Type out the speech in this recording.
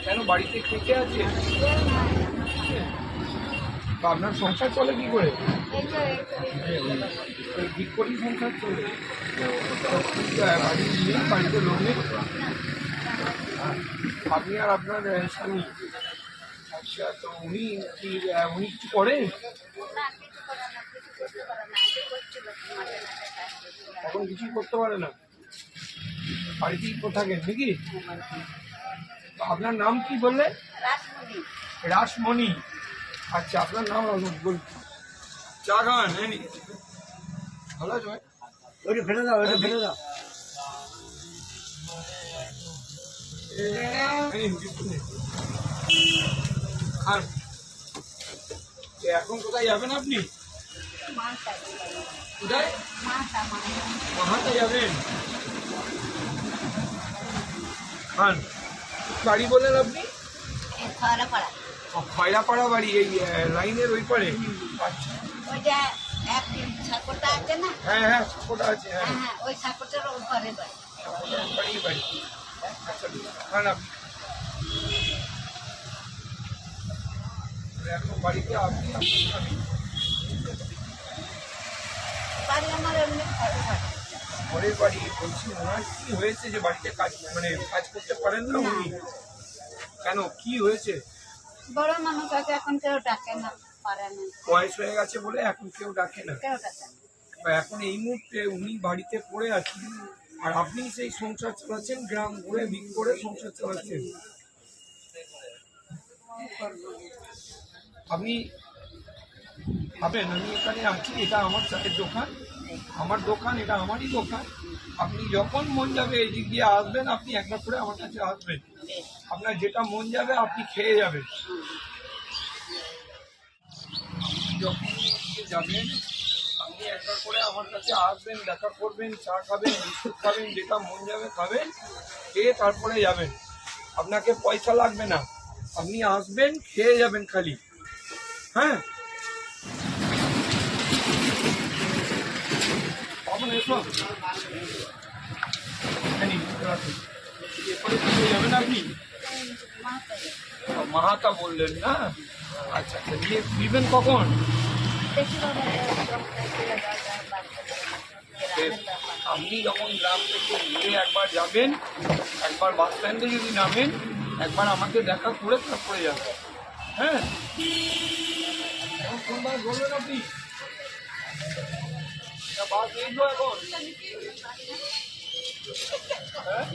কেন বাড়িতে কে কে আছে? আপনার সংসার চলে কি করে? ঠিক করেই সংসার চলে। বাড়িতে লোক নেই, আপনি আর আপনার স্বামী। আচ্ছা, তো উনি কিছু করেন? এখন কিছুই করতে পারে না, বাড়িতেই থাকেন নাকি? আপনার নাম কি বললেন? রাসমণি। আচ্ছা, আপনার নাম বলুন। চা খান? ভালো আছে ভাই? ওইটা ফেলে দাও, ওইটা ফেলে দাও। এখন কোথায় যাবেন আপনি? কোথায়? মাহাতে যাবেন? খান। বাড়ি বললেন আপনি? খয়রাপাড়া বাড়ি, এই লাইনের ওই পারে? আচ্ছা, হ্যাঁ হ্যাঁ, সাপোটা আছে। হ্যাঁ, ওই সাপোর্টের উপরে বাড়ি বাড়ি। আচ্ছা, খান আপনি। এখন বাড়িতে আপনি বাড়ি আমার এমনি ঘরের বাড়ি। বলছি, ওনার কি হয়েছে যে বাড়িতে কাজ কাজ করতে পারেন না উনি? কেন, কি হয়েছে? বড় মানুষ আছে, এখন কেউ ডাকে না, পারে না। বয়স হয়ে গেছে বলে এখন কেউ ডাকে না। কেউ ডাকে না। এখন এই মুহূর্তে উনি বাড়িতে পড়ে আছেন, আর আপনি সেই সংসার চালাচ্ছেন, গ্রাম ঘুরে ভিক করে সংসার চালাচ্ছেন। আপনি ভাবেন, আমি এখানে আছি, এটা আমার চায়ের দোকান, আমার দোকান, এটা আমারই দোকান। আপনি যখন মন যাবে এই দিক দিয়ে আসবেন, আপনি একবার করে আমার কাছে আসবেন, আপনার যেটা মন যাবে আপনি খেয়ে যাবেন। যখন যাবেন আপনি একবার করে আমার কাছে আসবেন, দেখা করবেন, চা খাবেন, বিস্কুট খাবেন, যেটা মন যাবে খাবেন, খেয়ে তারপরে যাবেন। আপনাকে পয়সা লাগবে না, আপনি আসবেন, খেয়ে যাবেন খালি। হ্যাঁ, যাবেন আপনি? মাহাতা বললেন না? আচ্ছা আচ্ছা, দিয়ে ফিরবেন কখন? আপনি যখন গ্রাম থেকে ঘুরে একবার যাবেন, একবার বাস স্ট্যান্ডে যদি নামেন, একবার আমাকে দেখা করে তারপরে যাবেন। হ্যাঁ, কোন বাস বলবেন আপনি? বাস নেই তো এখন? হ্যাঁ,